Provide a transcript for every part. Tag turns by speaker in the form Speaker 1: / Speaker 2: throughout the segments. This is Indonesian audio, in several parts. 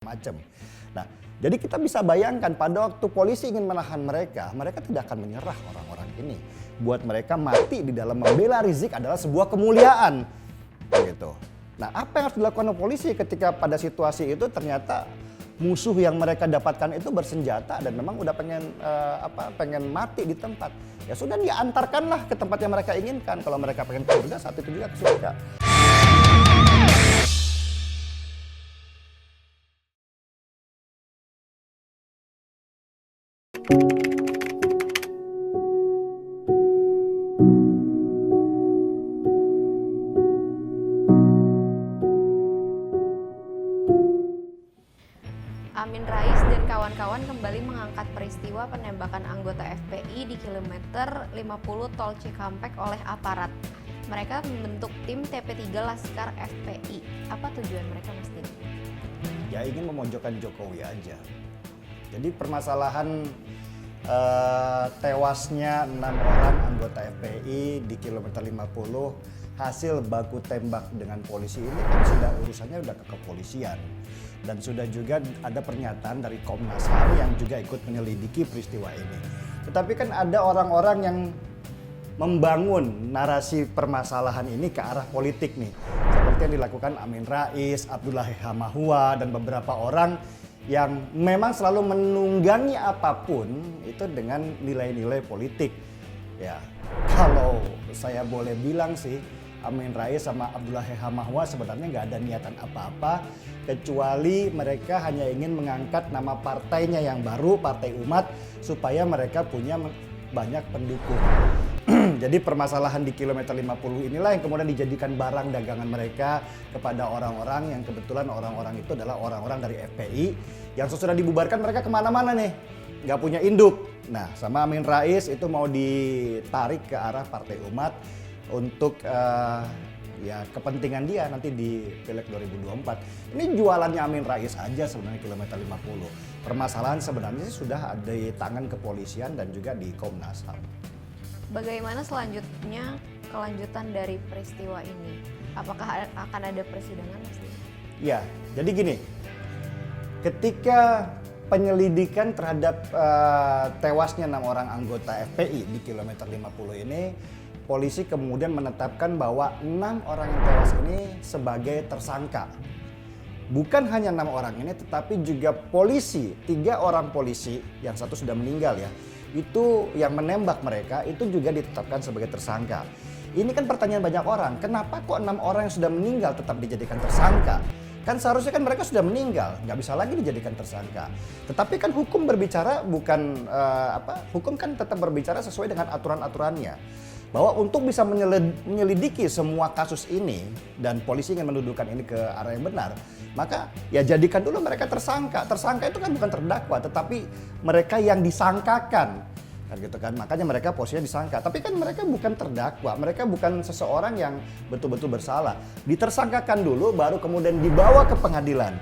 Speaker 1: macam. Nah, jadi kita bisa bayangkan pada waktu polisi ingin menahan mereka, mereka tidak akan menyerah orang-orang ini. Buat mereka mati di dalam membela Rizik adalah sebuah kemuliaan. Gitu. Nah, apa yang harus dilakukan oleh polisi ketika pada situasi itu ternyata musuh yang mereka dapatkan itu bersenjata dan memang udah pengen mati di tempat. Ya sudah diantarkanlah ke tempat yang mereka inginkan. Kalau mereka pengen ke surga, saat itu juga ke surga.
Speaker 2: Amin Rais dan kawan-kawan kembali mengangkat peristiwa penembakan anggota FPI di kilometer 50 Tol Cikampek oleh aparat. Mereka membentuk tim TP3 Laskar FPI. Apa tujuan mereka, Mas Din?
Speaker 1: Ya ingin memojokkan Jokowi aja. Jadi permasalahan tewasnya 6 orang anggota FPI di kilometer 50 hasil baku tembak dengan polisi ini kan sudah urusannya udah ke kepolisian. Dan sudah juga ada pernyataan dari Komnas HAM yang juga ikut menyelidiki peristiwa ini. Tetapi kan ada orang-orang yang membangun narasi permasalahan ini ke arah politik nih. Seperti yang dilakukan Amin Rais, Abdullah Hamahua, dan beberapa orang yang memang selalu menunggangi apapun itu dengan nilai-nilai politik. Ya, kalau saya boleh bilang sih, Amin Rais sama Abdullah Hamahua sebenarnya nggak ada niatan apa-apa kecuali mereka hanya ingin mengangkat nama partainya yang baru, Partai Umat, supaya mereka punya banyak pendukung. Jadi permasalahan di kilometer 50 inilah yang kemudian dijadikan barang dagangan mereka kepada orang-orang yang kebetulan orang-orang itu adalah orang-orang dari FPI yang sesudah dibubarkan mereka kemana-mana nih, nggak punya induk. Nah, sama Amin Rais itu mau ditarik ke arah Partai Umat untuk ya kepentingan dia nanti di Pileg 2024. Ini jualannya Amin Rais aja sebenarnya kilometer 50. Permasalahan sebenarnya sudah ada di tangan kepolisian dan juga di Komnas HAM.
Speaker 2: Bagaimana selanjutnya kelanjutan dari peristiwa ini? Apakah akan ada persidangan, Mas Din?
Speaker 1: Ya, jadi gini. Ketika penyelidikan terhadap tewasnya 6 orang anggota FPI di kilometer 50 ini, polisi kemudian menetapkan bahwa 6 orang yang tewas ini sebagai tersangka. Bukan hanya 6 orang ini, tetapi juga polisi, 3 orang polisi, yang satu sudah meninggal ya, itu yang menembak mereka itu juga ditetapkan sebagai tersangka. Ini kan pertanyaan banyak orang, kenapa kok 6 orang yang sudah meninggal tetap dijadikan tersangka? Kan seharusnya kan mereka sudah meninggal, nggak bisa lagi dijadikan tersangka. Tetapi kan hukum berbicara bukan hukum kan tetap berbicara sesuai dengan aturan-aturannya. Bahwa untuk bisa menyelidiki semua kasus ini dan polisi ingin mendudukan ini ke arah yang benar, maka ya jadikan dulu mereka tersangka. Tersangka itu kan bukan terdakwa, tetapi mereka yang disangkakan. Kan gitu kan, makanya mereka posisinya disangka. Tapi kan mereka bukan terdakwa, mereka bukan seseorang yang betul-betul bersalah. Ditersangkakan dulu, baru kemudian dibawa ke pengadilan.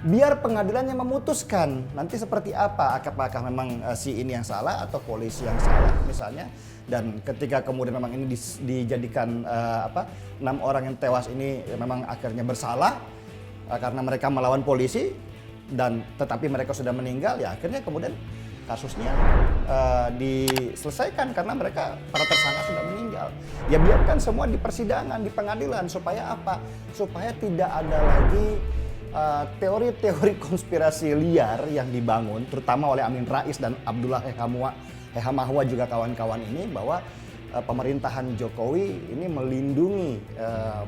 Speaker 1: Biar pengadilannya memutuskan nanti seperti apa, apakah memang si ini yang salah atau polisi yang salah misalnya. Dan ketika kemudian memang ini dijadikan 6 orang yang tewas ini memang akhirnya bersalah karena mereka melawan polisi dan tetapi mereka sudah meninggal, ya akhirnya kemudian kasusnya diselesaikan karena mereka para tersangka sudah meninggal. Ya biarkan semua di persidangan, di pengadilan, supaya apa? Supaya tidak ada lagi teori-teori konspirasi liar yang dibangun terutama oleh Amin Rais dan Abdullah Hamahua juga kawan-kawan ini, bahwa pemerintahan Jokowi ini melindungi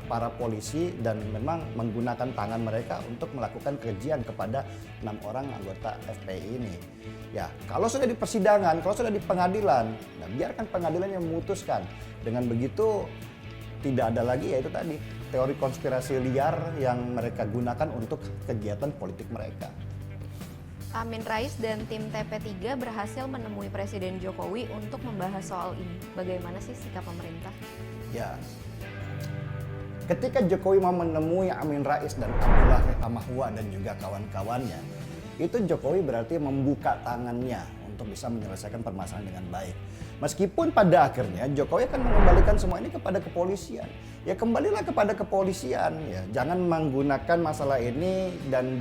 Speaker 1: para polisi dan memang menggunakan tangan mereka untuk melakukan kekejian kepada 6 orang anggota FPI ini. Ya, kalau sudah di persidangan, kalau sudah di pengadilan, nah biarkan pengadilan yang memutuskan. Dengan begitu tidak ada lagi ya itu tadi teori konspirasi liar yang mereka gunakan untuk kegiatan politik mereka.
Speaker 2: Amin Rais dan tim TP3 berhasil menemui Presiden Jokowi untuk membahas soal ini. Bagaimana sih sikap pemerintah?
Speaker 1: Ya, ketika Jokowi mau menemui Amin Rais dan Abdullah Hamahua dan juga kawan-kawannya, itu Jokowi berarti membuka tangannya untuk bisa menyelesaikan permasalahan dengan baik. Meskipun pada akhirnya Jokowi akan mengembalikan semua ini kepada kepolisian. Ya kembalilah kepada kepolisian ya. Jangan menggunakan masalah ini dan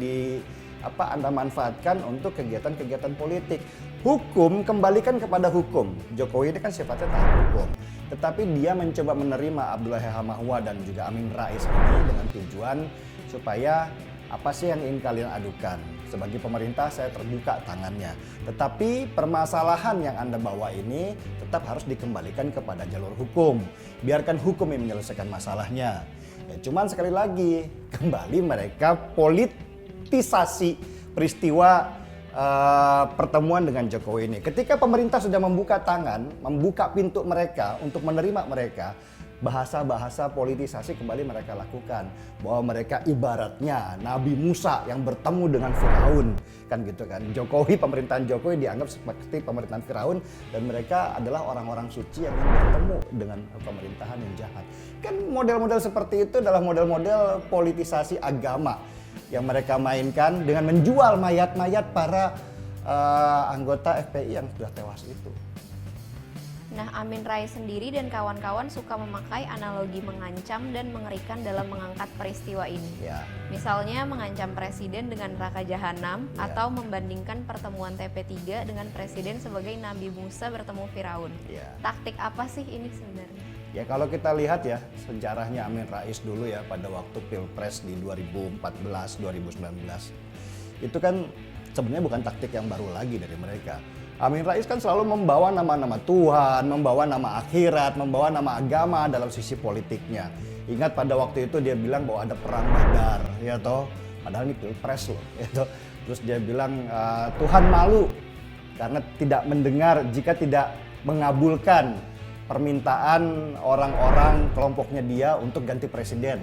Speaker 1: Anda manfaatkan untuk kegiatan-kegiatan politik. Hukum, kembalikan kepada hukum. Jokowi ini kan sifatnya taat hukum. Tetapi dia mencoba menerima Abdullah Hamahua dan juga Amin Rais ini dengan tujuan supaya apa sih yang ingin kalian adukan? Sebagai pemerintah saya terbuka tangannya. Tetapi permasalahan yang Anda bawa ini tetap harus dikembalikan kepada jalur hukum. Biarkan hukum yang menyelesaikan masalahnya. Ya, cuman sekali lagi kembali mereka politisasi peristiwa pertemuan dengan Jokowi ini. Ketika pemerintah sudah membuka tangan, membuka pintu mereka untuk menerima mereka, bahasa-bahasa politisasi kembali mereka lakukan, bahwa mereka ibaratnya Nabi Musa yang bertemu dengan Firaun, kan gitu kan. Jokowi, pemerintahan Jokowi dianggap seperti pemerintahan Firaun dan mereka adalah orang-orang suci yang ingin bertemu dengan pemerintahan yang jahat. Kan model-model seperti itu adalah model-model politisasi agama yang mereka mainkan dengan menjual mayat-mayat para anggota FPI yang sudah tewas itu.
Speaker 2: Nah, Amin Rais sendiri dan kawan-kawan suka memakai analogi mengancam dan mengerikan dalam mengangkat peristiwa ini.
Speaker 1: Ya.
Speaker 2: Misalnya mengancam presiden dengan neraka jahanam atau membandingkan pertemuan TP3 dengan presiden sebagai Nabi Musa bertemu Firaun.
Speaker 1: Ya.
Speaker 2: Taktik apa sih ini sebenarnya?
Speaker 1: Ya kalau kita lihat ya sejarahnya Amin Rais dulu ya pada waktu Pilpres di 2014-2019 itu kan sebenarnya bukan taktik yang baru lagi dari mereka. Amin Rais kan selalu membawa nama-nama Tuhan, membawa nama akhirat, membawa nama agama dalam sisi politiknya. Ingat pada waktu itu dia bilang bahwa ada perang Badar, ya toh. Padahal ini Pilpres loh, ya toh. Terus dia bilang Tuhan malu karena tidak mendengar jika tidak mengabulkan permintaan orang-orang kelompoknya dia untuk ganti presiden.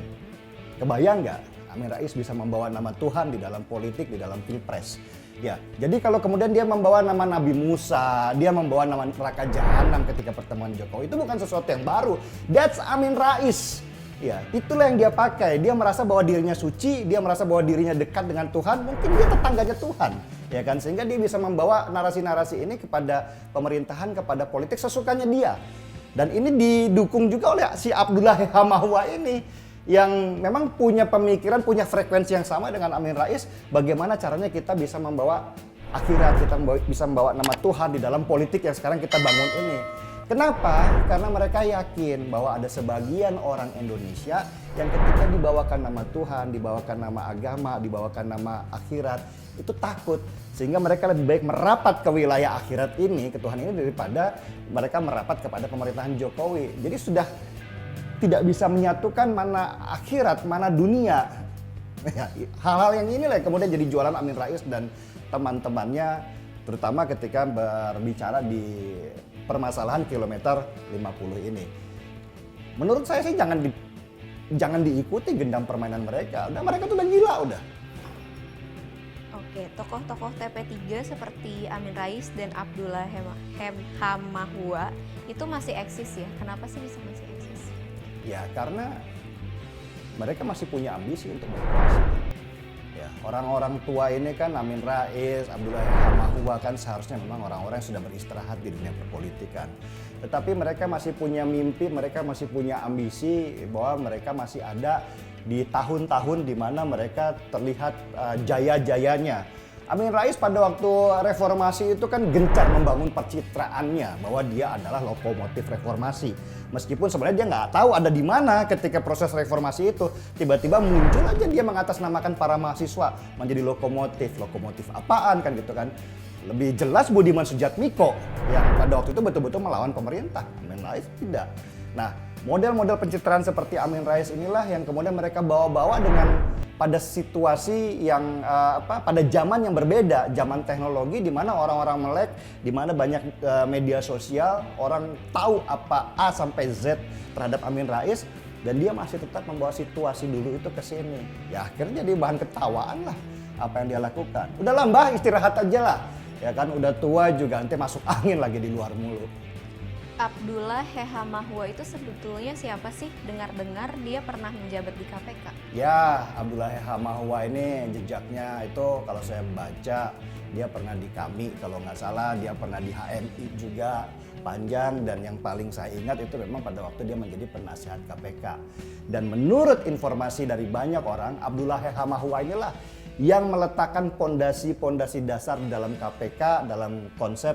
Speaker 1: Kebayang nggak Amin Rais bisa membawa nama Tuhan di dalam politik, di dalam Pilpres? Ya, jadi kalau kemudian dia membawa nama Nabi Musa, dia membawa nama neraka jahanam ketika pertemuan Jokowi, itu bukan sesuatu yang baru. That's Amin Rais. Ya, itulah yang dia pakai. Dia merasa bahwa dirinya suci, dia merasa bahwa dirinya dekat dengan Tuhan, mungkin dia tetangganya Tuhan. Ya kan, sehingga dia bisa membawa narasi-narasi ini kepada pemerintahan, kepada politik sesukanya dia. Dan ini didukung juga oleh si Abdullah Hamahua ini yang memang punya pemikiran, punya frekuensi yang sama dengan Amin Rais. Bagaimana caranya kita bisa membawa akhirat, kita bisa membawa nama Tuhan di dalam politik yang sekarang kita bangun ini. Kenapa? Karena mereka yakin bahwa ada sebagian orang Indonesia yang ketika dibawakan nama Tuhan, dibawakan nama agama, dibawakan nama akhirat, itu takut. Sehingga mereka lebih baik merapat ke wilayah akhirat ini, ke Tuhan ini, daripada mereka merapat kepada pemerintahan Jokowi. Jadi sudah tidak bisa menyatukan mana akhirat, mana dunia. Hal-hal yang inilah yang kemudian jadi jualan Amin Rais dan teman-temannya, terutama ketika berbicara di permasalahan kilometer 50 ini. Menurut saya sih jangan diikuti gendam permainan mereka. Mereka tuh udah gila udah.
Speaker 2: Oke, tokoh-tokoh TP3 seperti Amin Rais dan Abdullah Hamahua itu masih eksis ya? Kenapa sih bisa masih eksis?
Speaker 1: Ya karena mereka masih punya ambisi untuk berkuasa. Ya, orang-orang tua ini kan Amin Rais, Abdullah Hamahua kan seharusnya memang orang-orang yang sudah beristirahat di dunia perpolitikan. Tetapi mereka masih punya mimpi, mereka masih punya ambisi bahwa mereka masih ada di tahun-tahun di mana mereka terlihat jaya-jayanya. Amin Rais pada waktu reformasi itu kan gencar membangun percitraannya bahwa dia adalah lokomotif reformasi. Meskipun sebenarnya dia nggak tahu ada di mana ketika proses reformasi itu. Tiba-tiba muncul aja dia mengatasnamakan para mahasiswa menjadi lokomotif. Lokomotif apaan kan gitu kan. Lebih jelas Budiman Sujatmiko yang pada waktu itu betul-betul melawan pemerintah. Amin Rais tidak. Nah, model-model pencitraan seperti Amin Rais inilah yang kemudian mereka bawa-bawa dengan pada situasi yang pada zaman yang berbeda, zaman teknologi di mana orang-orang melek, di mana banyak media sosial, orang tahu apa A sampai Z terhadap Amin Rais dan dia masih tetap membawa situasi dulu itu ke sini. Ya akhirnya jadi bahan ketawaan lah apa yang dia lakukan. Udahlah Mbah, istirahat aja lah. Ya kan udah tua juga nanti masuk angin lagi di luar mulu.
Speaker 2: Abdullah Hamahua itu sebetulnya siapa sih? Dengar-dengar dia pernah menjabat di KPK.
Speaker 1: Ya, Abdullah Hamahua ini jejaknya itu kalau saya baca dia pernah di KAMI kalau nggak salah, dia pernah di HMI juga panjang, dan yang paling saya ingat itu memang pada waktu dia menjadi penasihat KPK. Dan menurut informasi dari banyak orang, Abdullah Hamahua inilah yang meletakkan pondasi-pondasi dasar di dalam KPK dalam konsep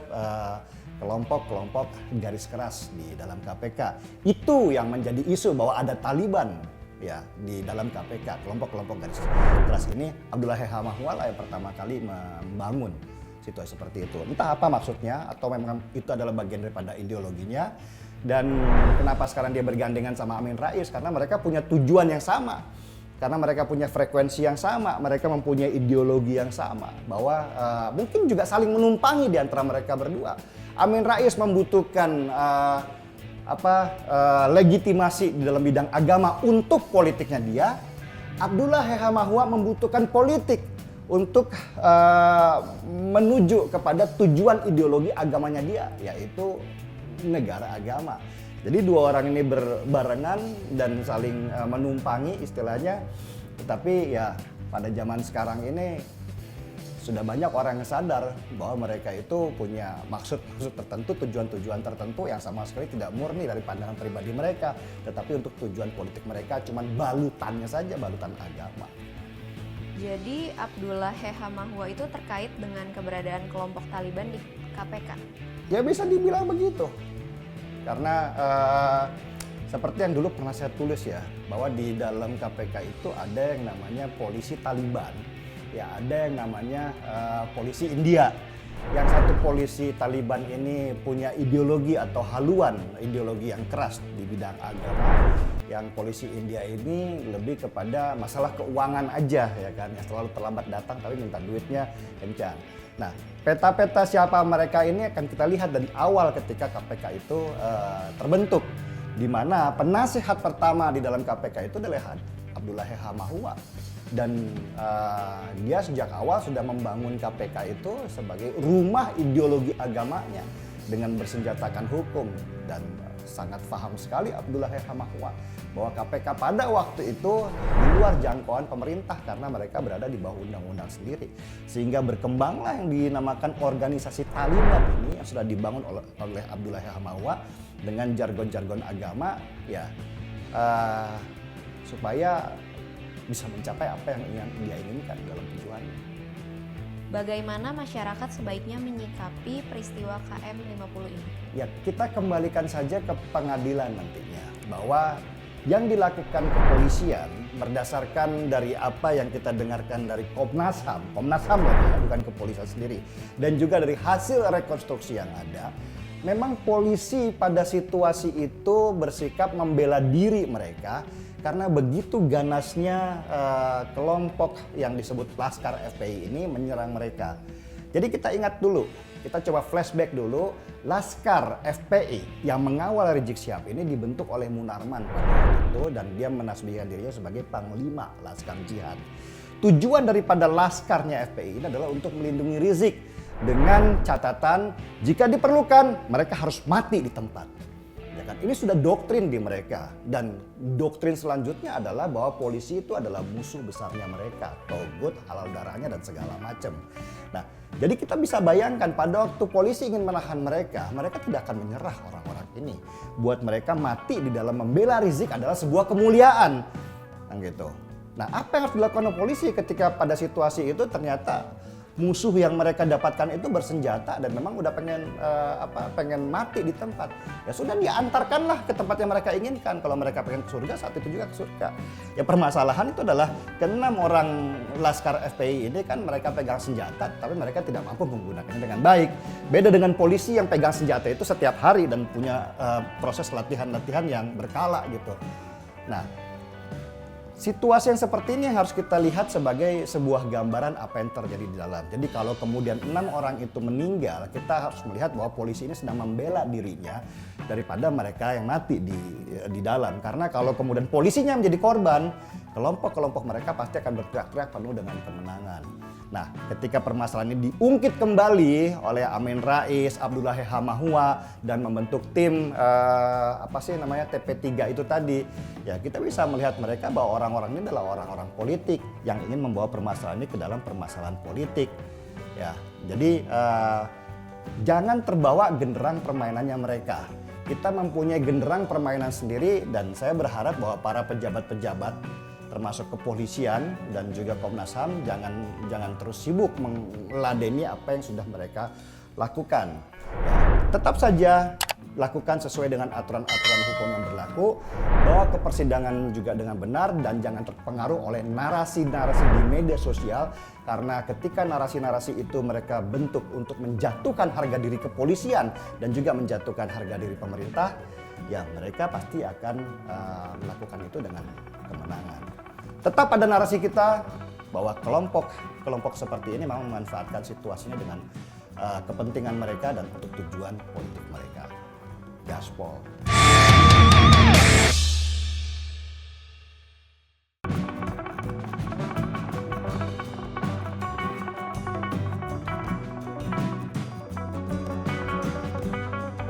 Speaker 1: kelompok-kelompok garis keras di dalam KPK. Itu yang menjadi isu bahwa ada Taliban ya di dalam KPK. Kelompok-kelompok garis keras ini Abdullah Hamahua lah yang pertama kali membangun situasi seperti itu. Entah apa maksudnya atau memang itu adalah bagian daripada ideologinya. Dan kenapa sekarang dia bergandengan sama Amin Rais? Karena mereka punya tujuan yang sama. Karena mereka punya frekuensi yang sama, mereka mempunyai ideologi yang sama. Bahwa mungkin juga saling menumpangi di antara mereka berdua. Amin Rais membutuhkan legitimasi di dalam bidang agama untuk politiknya dia. Abdullah Hamahua membutuhkan politik untuk menuju kepada tujuan ideologi agamanya dia, yaitu negara agama. Jadi dua orang ini berbarengan dan saling menumpangi istilahnya. Tetapi ya pada zaman sekarang ini sudah banyak orang yang sadar bahwa mereka itu punya maksud-maksud tertentu, tujuan-tujuan tertentu yang sama sekali tidak murni dari pandangan pribadi mereka, tetapi untuk tujuan politik mereka cuman balutannya saja, balutan agama.
Speaker 2: Jadi Abdullah Hamahua itu terkait dengan keberadaan kelompok Taliban di KPK?
Speaker 1: Ya bisa dibilang begitu. Karena seperti yang dulu pernah saya tulis ya, bahwa di dalam KPK itu ada yang namanya polisi Taliban, ya ada yang namanya polisi India. Yang satu polisi Taliban ini punya ideologi atau haluan ideologi yang keras di bidang agama. Yang polisi India ini lebih kepada masalah keuangan aja ya kan, yang selalu terlambat datang tapi minta duitnya kencang. Nah, peta-peta siapa mereka ini akan kita lihat dari awal ketika KPK itu terbentuk, di mana penasihat pertama di dalam KPK itu adalah Abdullah Hamahua. Dan dia sejak awal sudah membangun KPK itu sebagai rumah ideologi agamanya dengan bersenjatakan hukum. Dan sangat paham sekali Abdullah Hamahua bahwa KPK pada waktu itu di luar jangkauan pemerintah karena mereka berada di bawah undang-undang sendiri. Sehingga berkembanglah yang dinamakan organisasi Taliban ini yang sudah dibangun oleh Abdullah Hamahua dengan jargon-jargon agama ya supaya bisa mencapai apa yang dia inginkan dalam tujuannya.
Speaker 2: Bagaimana masyarakat sebaiknya menyikapi peristiwa KM 50 ini?
Speaker 1: Ya, kita kembalikan saja ke pengadilan nantinya. Bahwa yang dilakukan kepolisian berdasarkan dari apa yang kita dengarkan dari Komnas HAM lagi ya, bukan kepolisian sendiri. Dan juga dari hasil rekonstruksi yang ada, memang polisi pada situasi itu bersikap membela diri mereka karena begitu ganasnya kelompok yang disebut Laskar FPI ini menyerang mereka. Jadi kita ingat dulu, kita coba flashback dulu, Laskar FPI yang mengawal Rizik Syihab ini dibentuk oleh Munarman pada waktu itu dan dia menasbihkan dirinya sebagai Panglima Laskar Jihad. Tujuan daripada Laskarnya FPI ini adalah untuk melindungi Rizik dengan catatan jika diperlukan mereka harus mati di tempat. Ini sudah doktrin di mereka dan doktrin selanjutnya adalah bahwa polisi itu adalah musuh besarnya mereka, togut, halal darahnya dan segala macam. Nah, jadi kita bisa bayangkan pada waktu polisi ingin menahan mereka, mereka tidak akan menyerah orang-orang ini. Buat mereka mati di dalam membela Rizik adalah sebuah kemuliaan, gitu. Nah, apa yang harus dilakukan oleh polisi ketika pada situasi itu ternyata musuh yang mereka dapatkan itu bersenjata dan memang udah pengen mati di tempat. Ya sudah diantarkanlah ke tempat yang mereka inginkan. Kalau mereka pengen ke surga, saat itu juga ke surga. Ya permasalahan itu adalah ke-6 orang Laskar FPI ini kan mereka pegang senjata, tapi mereka tidak mampu menggunakannya dengan baik. Beda dengan polisi yang pegang senjata itu setiap hari dan punya proses latihan-latihan yang berkala gitu. Nah, situasi yang seperti ini harus kita lihat sebagai sebuah gambaran apa yang terjadi di dalam. Jadi kalau kemudian 6 orang itu meninggal, kita harus melihat bahwa polisi ini sedang membela dirinya daripada mereka yang mati di dalam. Karena kalau kemudian polisinya menjadi korban, kelompok-kelompok mereka pasti akan berteriak-teriak penuh dengan kemenangan. Nah, ketika permasalahan ini diungkit kembali oleh Amin Rais, Abdullah Hamahua dan membentuk tim TP3 itu tadi, ya kita bisa melihat mereka bahwa orang-orang ini adalah orang-orang politik yang ingin membawa permasalahan ini ke dalam permasalahan politik. Ya, jadi jangan terbawa genderang permainannya mereka. Kita mempunyai genderang permainan sendiri dan saya berharap bahwa para pejabat-pejabat termasuk kepolisian dan juga Komnas HAM jangan terus sibuk meladeni apa yang sudah mereka lakukan. Tetap saja lakukan sesuai dengan aturan-aturan hukum yang berlaku, bawa ke persidangan juga dengan benar dan jangan terpengaruh oleh narasi-narasi di media sosial, karena ketika narasi-narasi itu mereka bentuk untuk menjatuhkan harga diri kepolisian dan juga menjatuhkan harga diri pemerintah, ya mereka pasti akan melakukan itu dengan kemenangan. Tetap pada narasi kita bahwa kelompok seperti ini memang memanfaatkan situasinya dengan kepentingan mereka dan untuk tujuan politik mereka. Gaspol.